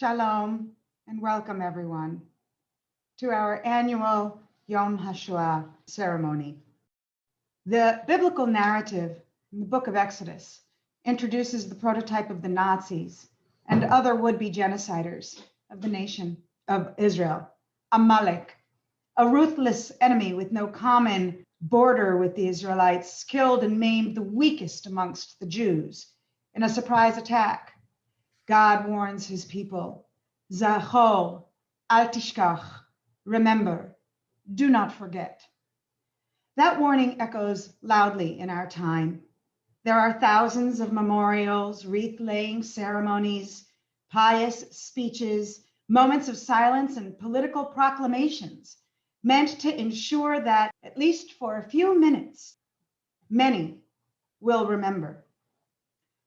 Shalom and welcome everyone to our annual Yom HaShoah ceremony. The biblical narrative in the book of Exodus introduces the prototype of the Nazis and other would-be genociders of the nation of Israel, Amalek, a ruthless enemy with no common border with the Israelites, killed and maimed the weakest amongst the Jews in a surprise attack. God warns his people, Zachor, al tishkach, remember, do not forget. That warning echoes loudly in our time. There are thousands of memorials, wreath-laying ceremonies, pious speeches, moments of silence, and political proclamations meant to ensure that, at least for a few minutes, many will remember.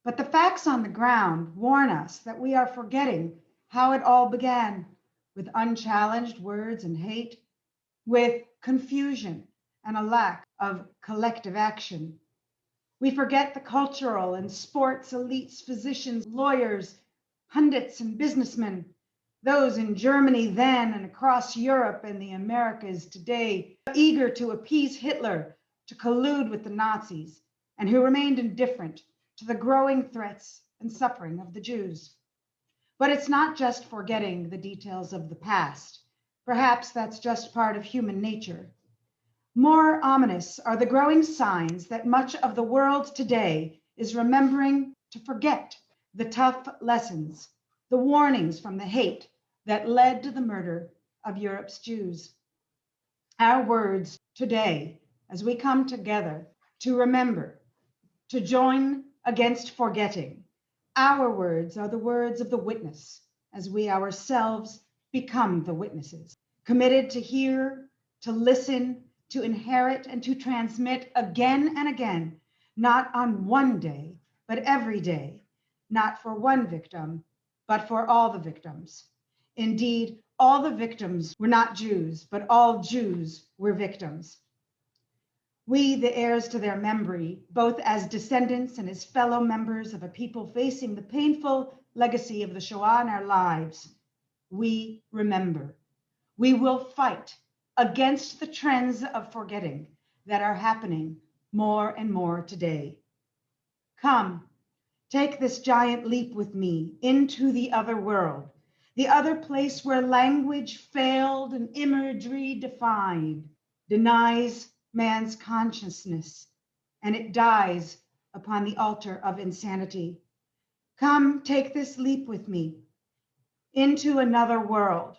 But the facts on the ground warn us that we are forgetting how it all began, with unchallenged words and hate, with confusion and a lack of collective action. We forget the cultural and sports elites, physicians, lawyers, pundits, and businessmen, those in Germany then and across Europe and the Americas today, eager to appease Hitler, to collude with the Nazis, and who remained indifferent to the growing threats and suffering of the Jews. But it's not just forgetting the details of the past. Perhaps that's just part of human nature. More ominous are the growing signs that much of the world today is remembering to forget the tough lessons, the warnings from the hate that led to the murder of Europe's Jews. Our words today, as we come together to remember, to join against forgetting, our words are the words of the witness, as we ourselves become the witnesses, committed to hear, to listen, to inherit, and to transmit again and again, not on one day, but every day, not for one victim, but for all the victims. Indeed, all the victims were not Jews, but all Jews were victims. We, the heirs to their memory, both as descendants and as fellow members of a people facing the painful legacy of the Shoah in our lives, we remember. We will fight against the trends of forgetting that are happening more and more today. Come, take this giant leap with me into the other world, the other place where language failed and imagery denies man's consciousness, and it dies upon the altar of insanity. Come, take this leap with me into another world,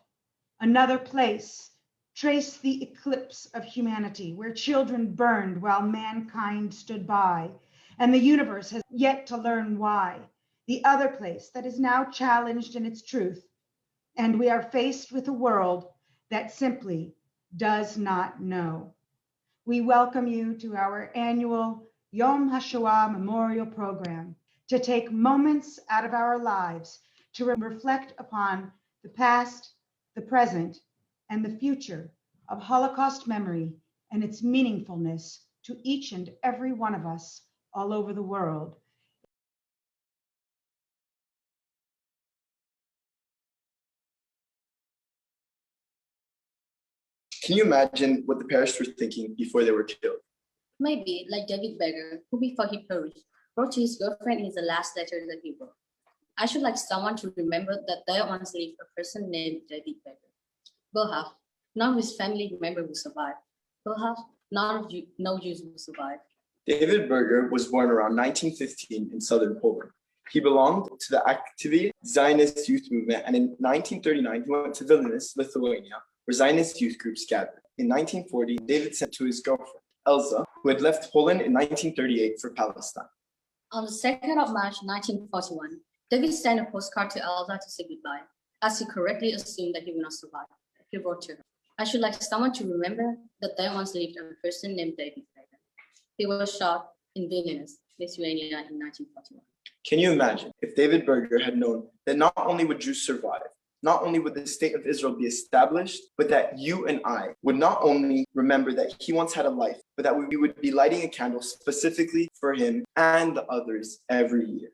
another place. Trace the eclipse of humanity, where children burned while mankind stood by, and the universe has yet to learn why. The other place that is now challenged in its truth, and we are faced with a world that simply does not know. We welcome you to our annual Yom HaShoah Memorial Program to take moments out of our lives to reflect upon the past, the present, and the future of Holocaust memory and its meaningfulness to each and every one of us all over the world. Can you imagine what the parents were thinking before they were killed? Maybe like David Berger, who before he perished, wrote to his girlfriend in the last letter that he wrote. I should like someone to remember that there once lived a person named David Berger. Perhaps none of his family member will survive. Perhaps no Jews will survive. David Berger was born around 1915 in southern Poland. He belonged to the active Zionist youth movement, and in 1939 he went to Vilnius, Lithuania, where Zionist youth groups gathered. In 1940, David sent to his girlfriend, Elsa, who had left Poland in 1938 for Palestine. On the 2nd of March 1941, David sent a postcard to Elsa to say goodbye, as he correctly assumed that he would not survive. He wrote to her, I should like someone to remember that there once lived a person named David Berger. He was shot in Vilnius, Lithuania in 1941. Can you imagine if David Berger had known that not only would Jews survive, not only would the state of Israel be established, but that you and I would not only remember that he once had a life, but that we would be lighting a candle specifically for him and the others every year.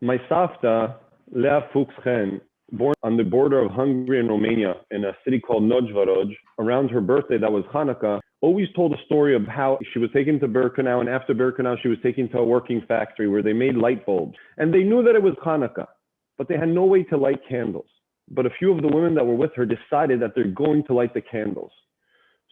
My Savta, Lea Fuchs-Chen, born on the border of Hungary and Romania in a city called Nojvaroj, around her birthday, that was Hanukkah, always told a story of how she was taken to Birkenau, and after Birkenau, she was taken to a working factory where they made light bulbs. And they knew that it was Hanukkah, but they had no way to light candles. But a few of the women that were with her decided that they're going to light the candles.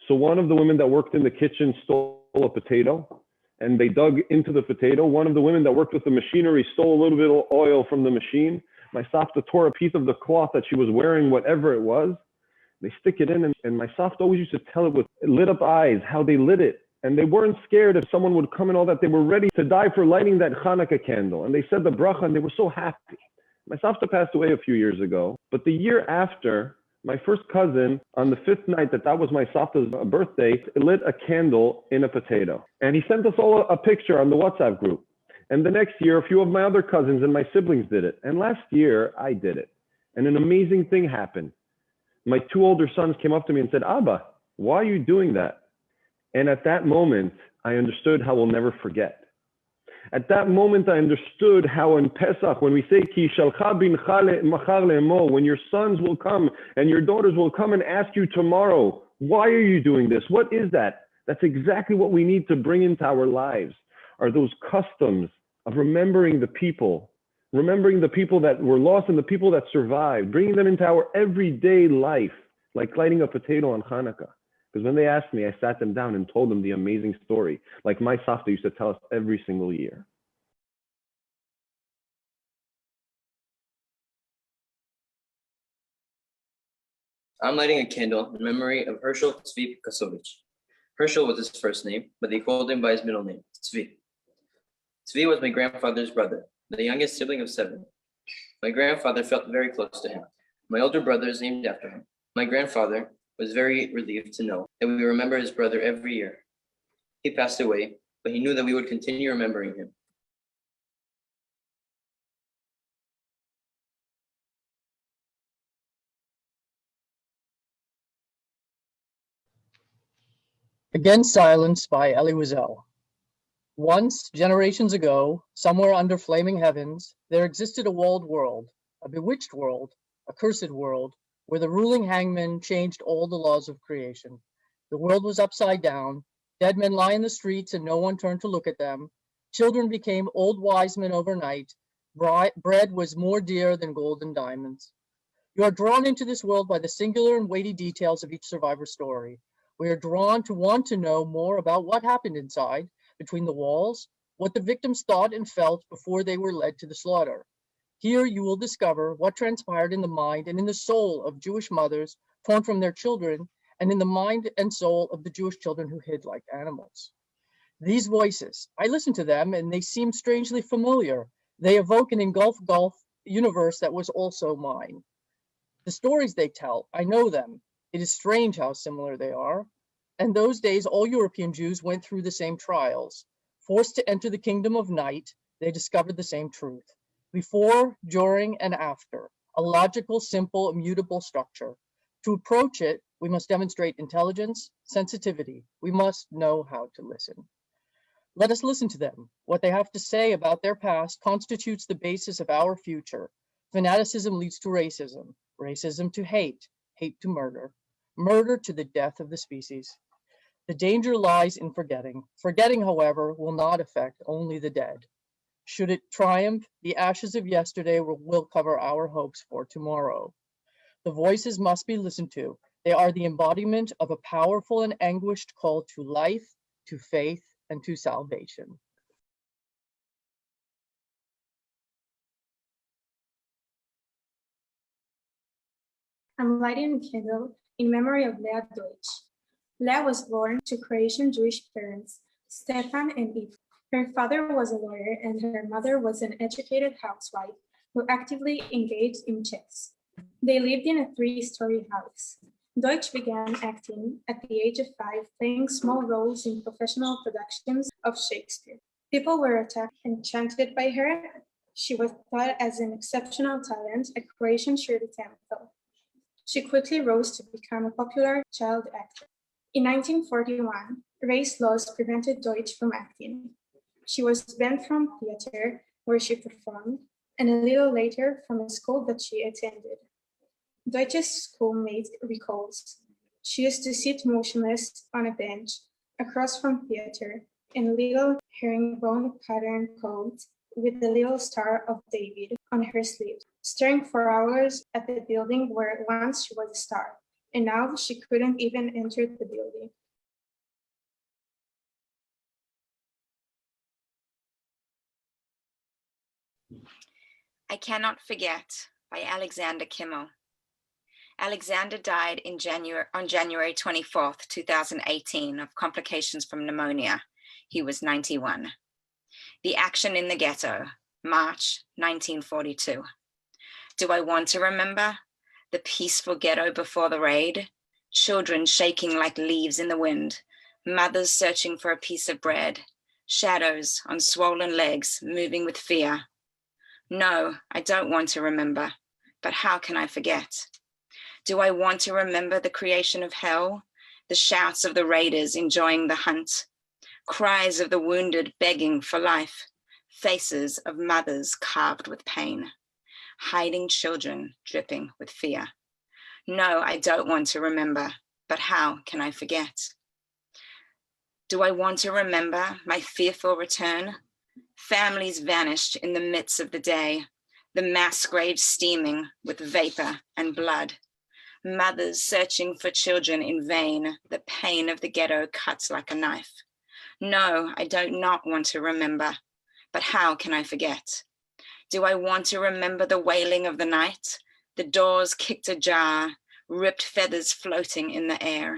So one of the women that worked in the kitchen stole a potato, and they dug into the potato. One of the women that worked with the machinery stole a little bit of oil from the machine. My Savta tore a piece of the cloth that she was wearing, whatever it was. They stick it in, and my Savta always used to tell it with lit up eyes, how they lit it. And they weren't scared if someone would come and all that. They were ready to die for lighting that Hanukkah candle. And they said the bracha, and they were so happy. My Savta passed away a few years ago, but the year after, my first cousin, on the 5th night that was my Savta's birthday, lit a candle in a potato. And he sent us all a picture on the WhatsApp group. And the next year, a few of my other cousins and my siblings did it. And last year, I did it. And an amazing thing happened. My 2 older sons came up to me and said, Abba, why are you doing that? And at that moment, I understood how we'll never forget. At that moment, I understood how in Pesach, when we say, Ki shalcha bincha machar le'emo, when your sons will come and your daughters will come and ask you tomorrow, why are you doing this? What is that? That's exactly what we need to bring into our lives, are those customs of remembering the people that were lost and the people that survived, bringing them into our everyday life, like lighting a potato on Hanukkah. Because when they asked me, I sat them down and told them the amazing story, like my Savta used to tell us every single year. I'm lighting a candle in memory of Herschel Tzvi Pikasovich. Herschel was his first name, but they called him by his middle name, Tzvi. Tzvi was my grandfather's brother, the youngest sibling of 7. My grandfather felt very close to him. My older brother is named after him. My grandfather was very relieved to know that we remember his brother every year. He passed away, but he knew that we would continue remembering him. Against Silence by Elie Wiesel. Once, generations ago, somewhere under flaming heavens, there existed a walled world, a bewitched world, a cursed world, where the ruling hangman changed all the laws of creation. The world was upside down. Dead men lie in the streets and no one turned to look at them. Children became old wise men overnight. Bread was more dear than gold and diamonds. You are drawn into this world by the singular and weighty details of each survivor's story. We are drawn to want to know more about what happened inside, between the walls, what the victims thought and felt before they were led to the slaughter. Here you will discover what transpired in the mind and in the soul of Jewish mothers torn from their children, and in the mind and soul of the Jewish children who hid like animals. These voices, I listen to them and they seem strangely familiar. They evoke an engulfed universe that was also mine. The stories they tell, I know them. It is strange how similar they are. And those days, all European Jews went through the same trials. Forced to enter the kingdom of night, they discovered the same truth. Before, during, and after, a logical, simple, immutable structure. To approach it, we must demonstrate intelligence, sensitivity. We must know how to listen. Let us listen to them. What they have to say about their past constitutes the basis of our future. Fanaticism leads to racism, racism to hate, hate to murder, murder to the death of the species. The danger lies in forgetting. Forgetting, however, will not affect only the dead. Should it triumph, the ashes of yesterday will cover our hopes for tomorrow. The voices must be listened to. They are the embodiment of a powerful and anguished call to life, to faith, and to salvation. I'm lighting a candle in memory of Lea Deutsch. Lea was born to Croatian Jewish parents, Stefan and Eve. Her father was a lawyer and her mother was an educated housewife who actively engaged in chess. They lived in a 3-story house. Deutsch began acting at the age of 5, playing small roles in professional productions of Shakespeare. People were attacked and enchanted by her. She was thought as an exceptional talent at Croatian Shirley Temple. She quickly rose to become a popular child actor. In 1941, race laws prevented Deutsch from acting. She was banned from theater, where she performed, and a little later from a school that she attended. Deutsch's schoolmate recalls, she used to sit motionless on a bench across from theater in a little herringbone patterned coat with the little Star of David on her sleeve, staring for hours at the building where once she was a star, and now she couldn't even enter the building. I Cannot Forget by Alexander Kimmel. Alexander died on January 24th, 2018 of complications from pneumonia. He was 91. The Action in the Ghetto, March 1942. Do I want to remember? The peaceful ghetto before the raid, children shaking like leaves in the wind, mothers searching for a piece of bread, shadows on swollen legs moving with fear. No, I don't want to remember, but how can I forget? Do I want to remember the creation of hell, the shouts of the raiders enjoying the hunt, cries of the wounded begging for life, faces of mothers carved with pain, hiding children dripping with fear? No, I don't want to remember, but how can I forget? Do I want to remember my fearful return? Families vanished in the midst of the day, the mass graves steaming with vapor and blood. Mothers searching for children in vain, the pain of the ghetto cuts like a knife. No, I do not want to remember, but how can I forget? Do I want to remember the wailing of the night, the doors kicked ajar, ripped feathers floating in the air,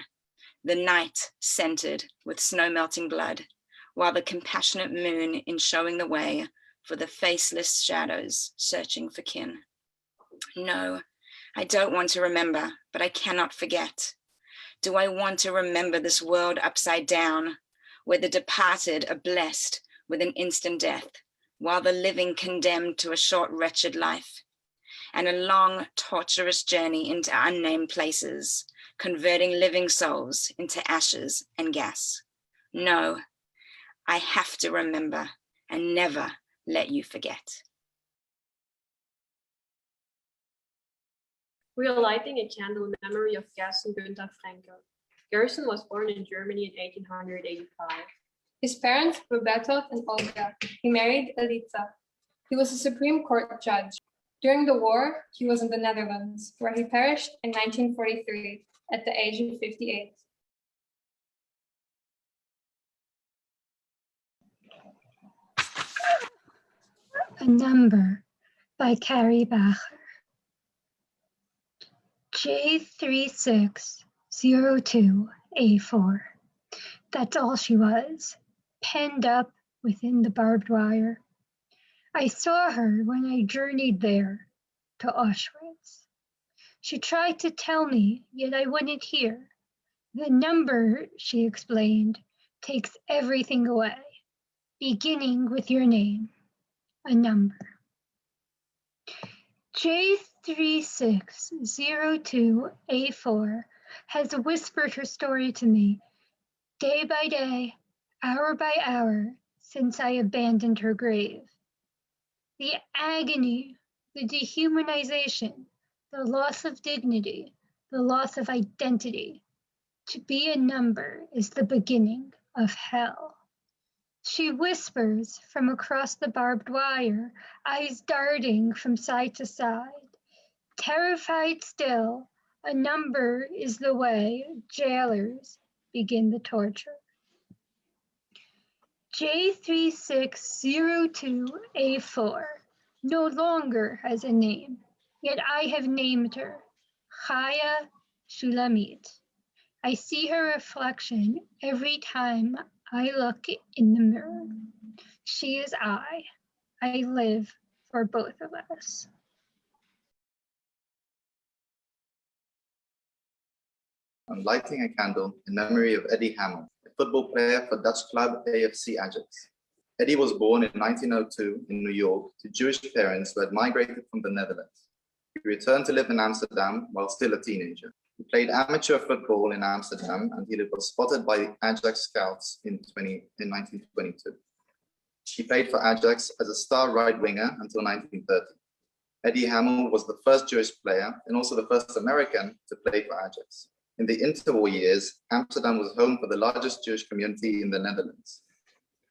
the night scented with snow-melting blood, while the compassionate moon in showing the way for the faceless shadows searching for kin? No, I don't want to remember, but I cannot forget. Do I want to remember this world upside down, where the departed are blessed with an instant death, while the living condemned to a short, wretched life, and a long, torturous journey into unnamed places, converting living souls into ashes and gas? No, I have to remember and never let you forget. We are lighting a candle in memory of Gerson Günther Franke. Gerson was born in Germany in 1885. His parents were Bertolt and Olga. He married Elitza. He was a Supreme Court judge. During the war, he was in the Netherlands, where he perished in 1943 at the age of 58. A Number by Carrie Bacher. J3602A4. That's all she was, penned up within the barbed wire. I saw her when I journeyed there to Auschwitz. She tried to tell me, yet I wouldn't hear. The number, she explained, takes everything away, beginning with your name, a number. J3602A4 has whispered her story to me day by day, hour by hour, since I abandoned her grave. The agony, the dehumanization, the loss of dignity, the loss of identity. To be a number is the beginning of hell. She whispers from across the barbed wire, eyes darting from side to side. Terrified still, a number is the way jailers begin the torture. J3602A4 no longer has a name, yet I have named her Chaya Shulamit. I see her reflection every time I look in the mirror. She is I. I live for both of us. I'm lighting a candle in memory of Eddie Hamel, a football player for Dutch club AFC Ajax. Eddie was born in 1902 in New York to Jewish parents who had migrated from the Netherlands. He returned to live in Amsterdam while still a teenager. He played amateur football in Amsterdam until he was spotted by the Ajax scouts in 1922. He played for Ajax as a star right winger until 1930. Eddie Hamel was the first Jewish player and also the first American to play for Ajax. In the interwar years, Amsterdam was home for the largest Jewish community in the Netherlands.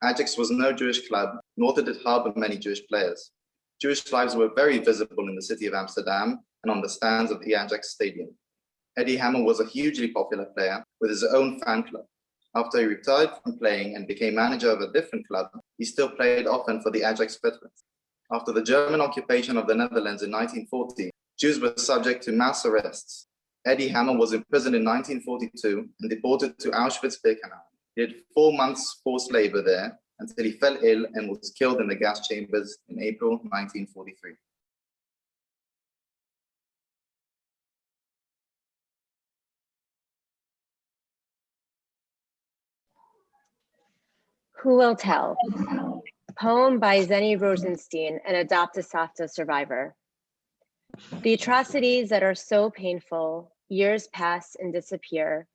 Ajax was no Jewish club, nor did it harbor many Jewish players. Jewish lives were very visible in the city of Amsterdam and on the stands of the Ajax Stadium. Eddie Hamel was a hugely popular player with his own fan club. After he retired from playing and became manager of a different club, he still played often for the Ajax veterans. After the German occupation of the Netherlands in 1940, Jews were subject to mass arrests. Eddie Hamel was imprisoned in 1942 and deported to Auschwitz-Birkenau. He had 4 months forced labor there until he fell ill and was killed in the gas chambers in April 1943. Who Will Tell? A poem by Zeni Rosenstein, an Adopt-a-Softa survivor. The atrocities that are so painful, years pass and disappear,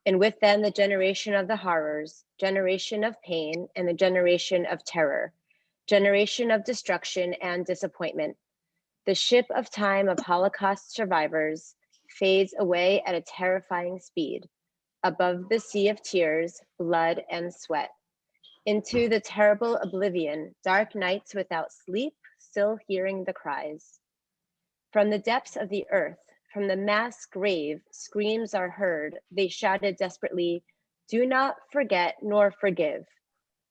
and with them the generation of the horrors, generation of pain, and the generation of terror, generation of destruction and disappointment. The ship of time of Holocaust survivors fades away at a terrifying speed, above the sea of tears, blood, and sweat. Into the terrible oblivion, dark nights without sleep, still hearing the cries. From the depths of the earth, from the mass grave, screams are heard. They shouted desperately, "Do not forget nor forgive."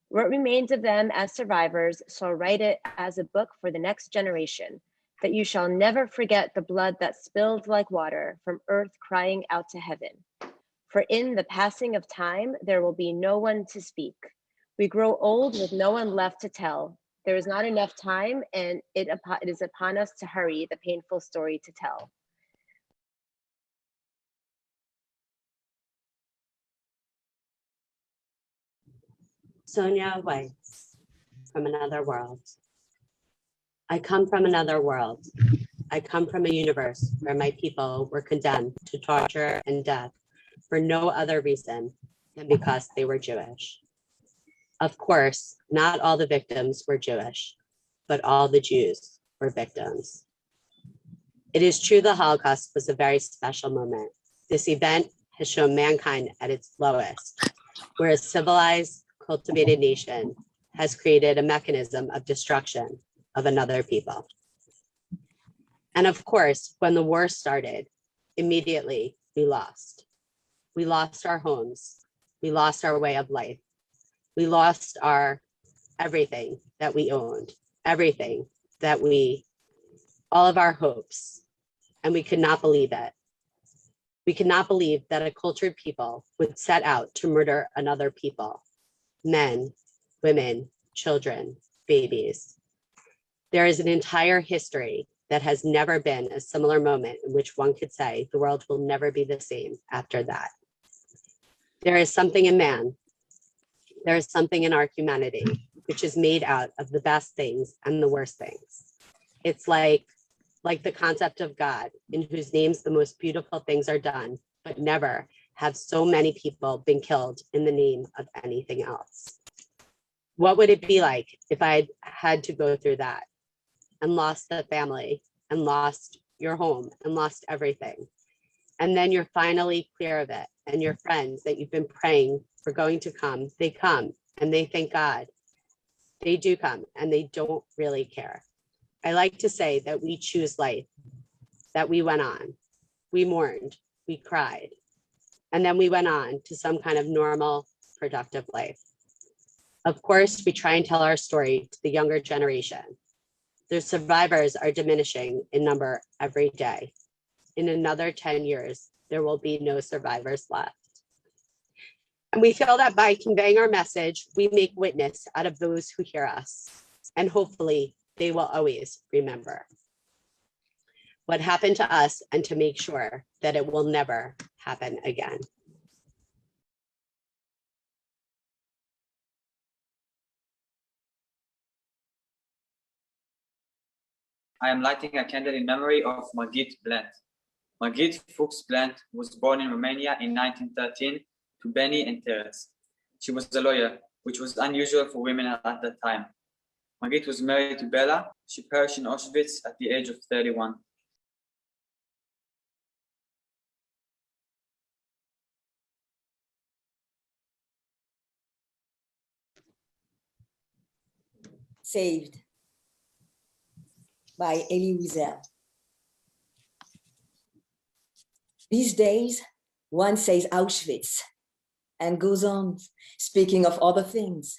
What remains of them as survivors shall write it as a book for the next generation, that you shall never forget the blood that spilled like water from earth crying out to heaven. For in the passing of time, there will be no one to speak. We grow old with no one left to tell. There is not enough time, and it is upon us to hurry the painful story to tell. Sonia Weiss, From Another World. I come from another world. I come from a universe where my people were condemned to torture and death for no other reason than because they were Jewish. Of course, not all the victims were Jewish, but all the Jews were victims. It is true the Holocaust was a very special moment. This event has shown mankind at its lowest, where a civilized, cultivated nation has created a mechanism of destruction of another people. And of course, when the war started, immediately we lost. We lost our homes. We lost our way of life. We lost our everything that we owned, everything that all of our hopes, and we could not believe it. We could not believe that a cultured people would set out to murder another people, men, women, children, babies. There is an entire history that has never been a similar moment in which one could say the world will never be the same after that. There is something in man. There is something in our humanity, which is made out of the best things and the worst things. It's like the concept of God, in whose names the most beautiful things are done, but never have so many people been killed in the name of anything else. What would it be like if I had to go through that and lost the family and lost your home and lost everything? And then you're finally clear of it, and your friends that you've been praying for going to come, they come and they thank God. They do come and they don't really care. I like to say that we choose life, that we went on, we mourned, we cried, and then we went on to some kind of normal, productive life. Of course, we try and tell our story to the younger generation. The survivors are diminishing in number every day. In another 10 years, there will be no survivors left. And we feel that by conveying our message, we make witness out of those who hear us, and hopefully they will always remember what happened to us and to make sure that it will never happen again. I am lighting a candle in memory of Margit Blant. Margit Fuchs Blant was born in Romania in 1913 to Benny and Teres. She was a lawyer, which was unusual for women at that time. Margit was married to Bella. She perished in Auschwitz at the age of 31. Saved by Elie Wiesel. These days, one says Auschwitz and goes on speaking of other things.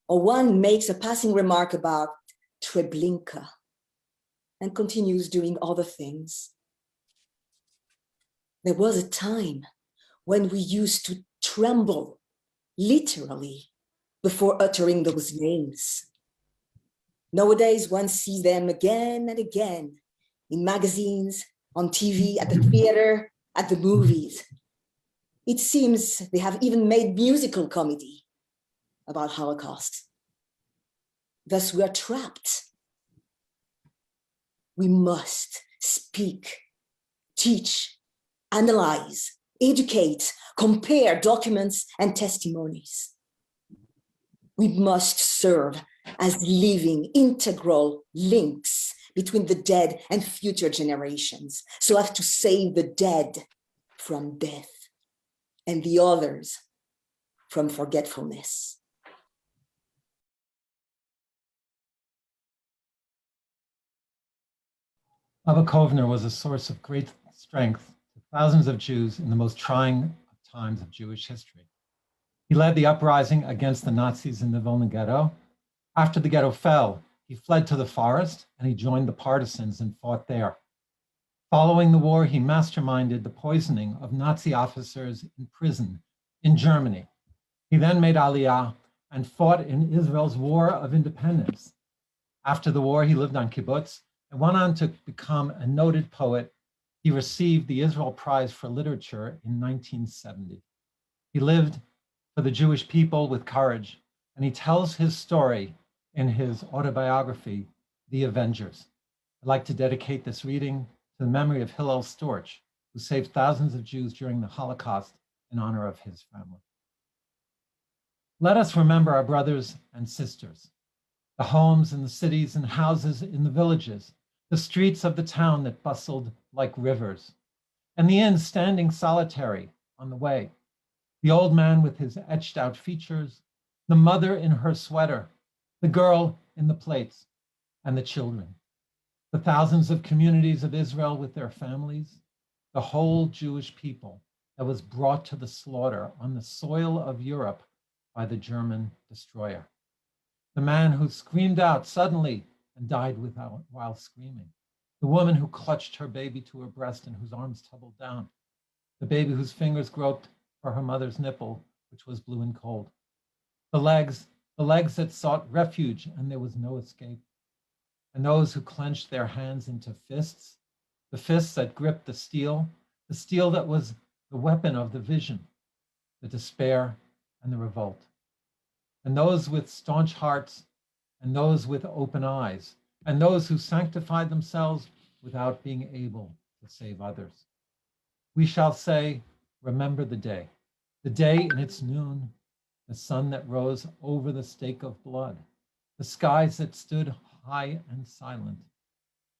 Or one makes a passing remark about Treblinka and continues doing other things. There was a time when we used to tremble, literally, before uttering those names. Nowadays, one sees them again and again in magazines, on TV, at the theater, at the movies. It seems they have even made musical comedy about Holocaust. Thus, we are trapped. We must speak, teach, analyze, educate, compare documents and testimonies. We must serve as living, integral links between the dead and future generations, so as to save the dead from death and the others from forgetfulness. Baba Kovner was a source of great strength to thousands of Jews in the most trying of times of Jewish history. He led the uprising against the Nazis in the Vilna Ghetto. After the ghetto fell, he fled to the forest and he joined the partisans and fought there. Following the war, he masterminded the poisoning of Nazi officers in prison in Germany. He then made Aliyah and fought in Israel's War of Independence. After the war, he lived on kibbutz and went on to become a noted poet. He received the Israel Prize for Literature in 1970. He lived for the Jewish people with courage, and he tells his story in his autobiography, The Avengers. I'd like to dedicate this reading to the memory of Hillel Storch, who saved thousands of Jews during the Holocaust in honor of his family. Let us remember our brothers and sisters, the homes and the cities and houses in the villages, the streets of the town that bustled like rivers, and the inn standing solitary on the way, the old man with his etched out features, the mother in her sweater, the girl in the plates, and the children, the thousands of communities of Israel with their families, the whole Jewish people that was brought to the slaughter on the soil of Europe by the German destroyer. The man who screamed out suddenly and died while screaming. The woman who clutched her baby to her breast and whose arms tumbled down. The baby whose fingers groped for her mother's nipple, which was blue and cold. The legs that sought refuge and there was no escape. And those who clenched their hands into fists, the fists that gripped the steel that was the weapon of the vision, the despair and the revolt. And those with staunch hearts, and those with open eyes, and those who sanctified themselves without being able to save others. We shall say, remember the day in its noon, the sun that rose over the stake of blood, the skies that stood high and silent.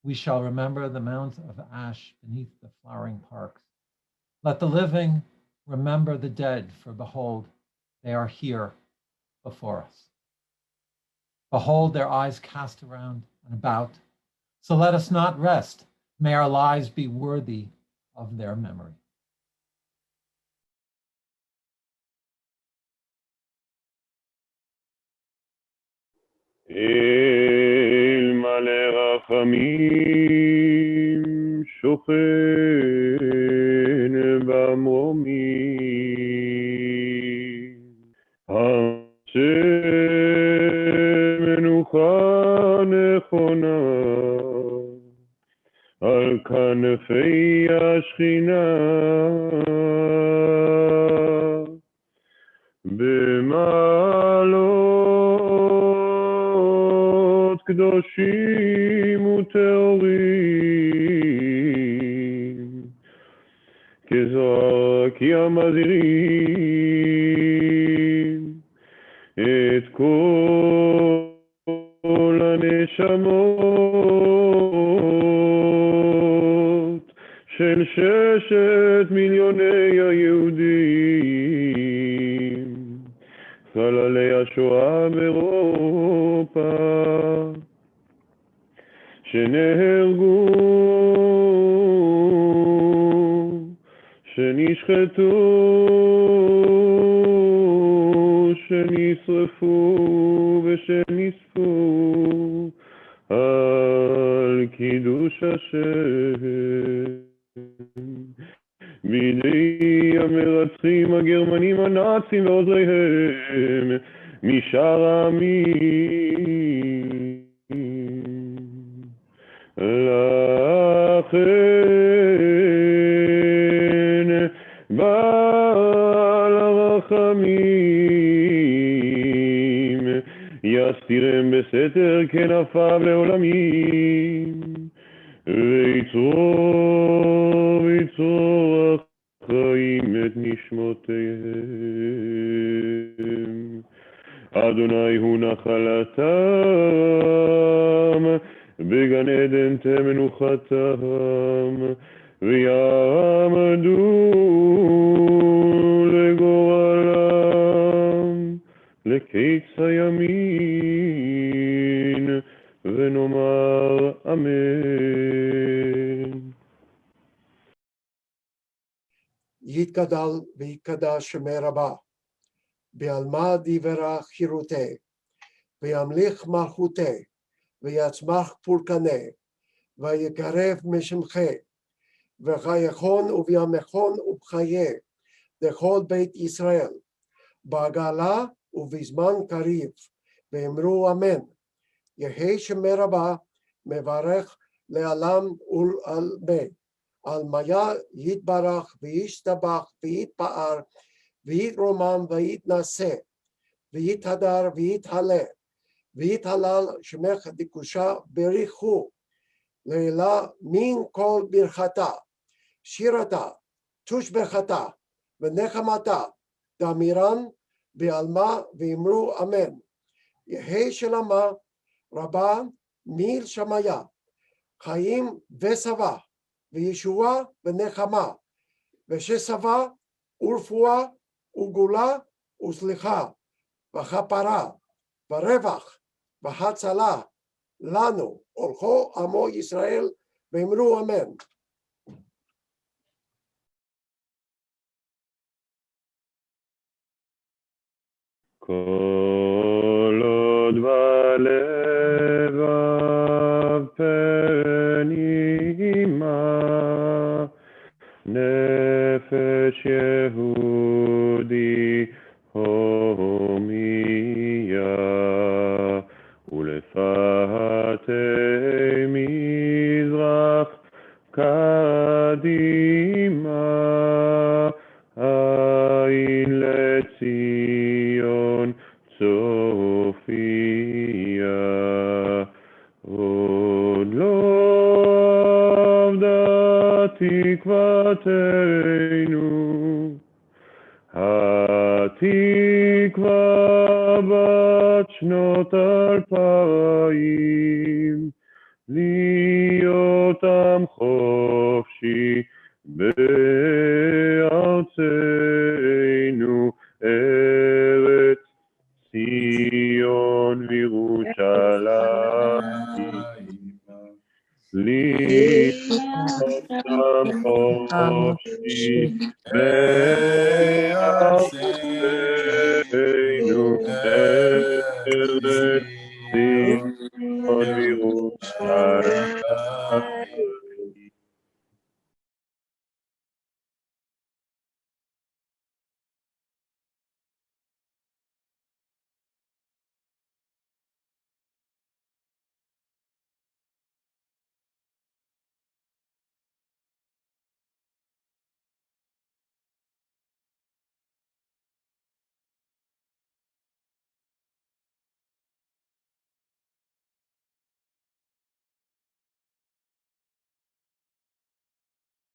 We shall remember the mount of ash beneath the flowering parks. Let the living remember the dead, for behold, they are here before us. Behold, their eyes cast around and about. So let us not rest. May our lives be worthy of their memory. אל מלא רחמים שוכן במרומים, השם מנוחה נכונה על כנפי השכינה, במעלות קדושים וטהורים, כזרקי המזהירים, כל הנשמות של 6 מיליוני היהודים, חללי השואה באירופה, שנהרגו, שנשחטו, שנשרפו ושנספו על קידוש השם בידי המרצחים הגרמנים הנאצים ועוזריהם משאר העמים. לכן בעל הרחמים יסתירם בסתר כנפיו לעולמים, ויצרור החיים את נשמותיהם. אדוני הוא נחלתם, בגן עדן תהיה מנוחתם, ויעמדו לגורלם לקיץ הימין, ונאמר אמן. יתגדל ויקדש שמי רבה, בעלמא דיברה חירותי, וימליך מלכותי, ויצמח פורקני, ויקרב משמחי, וחייכון ובימיכון ובחיי, לכל בית ישראל, בעגלה ובזמן קריב, ואמרו אמן. יהי שמי רבה מברך לעולם ולעלמי, על מיה יתברך וישתבח ויתפאר, ויתרומם ויתנשא, ויתהדר ויתהלה, ויתהלל שמך דקדושה בריחו, לעילה מן כל ברכתה, שירתה, תושבחתה, ונחמתה, דאמירן בעלמא ואמרו אמן. יהי שלמה רבה מיל שמיה, חיים ושבע, וישועה ונחמה, וששבע ורפואה וגאולה וסליחה, וכפרה, ורווח, והצלה, לנו, ולכל עמו ישראל, ואמרו אמן. כל עוד בלבב פנימה, נפש יהודי הומיה, ולפאתי מזרח קדימה, עין לציון צופיה. עוד לא אבדה תקוותנו, התקווה בת שנות 2000, להיות עם חופשי בארצנו, ארץ ציון וירושלים. להיות עם חופשי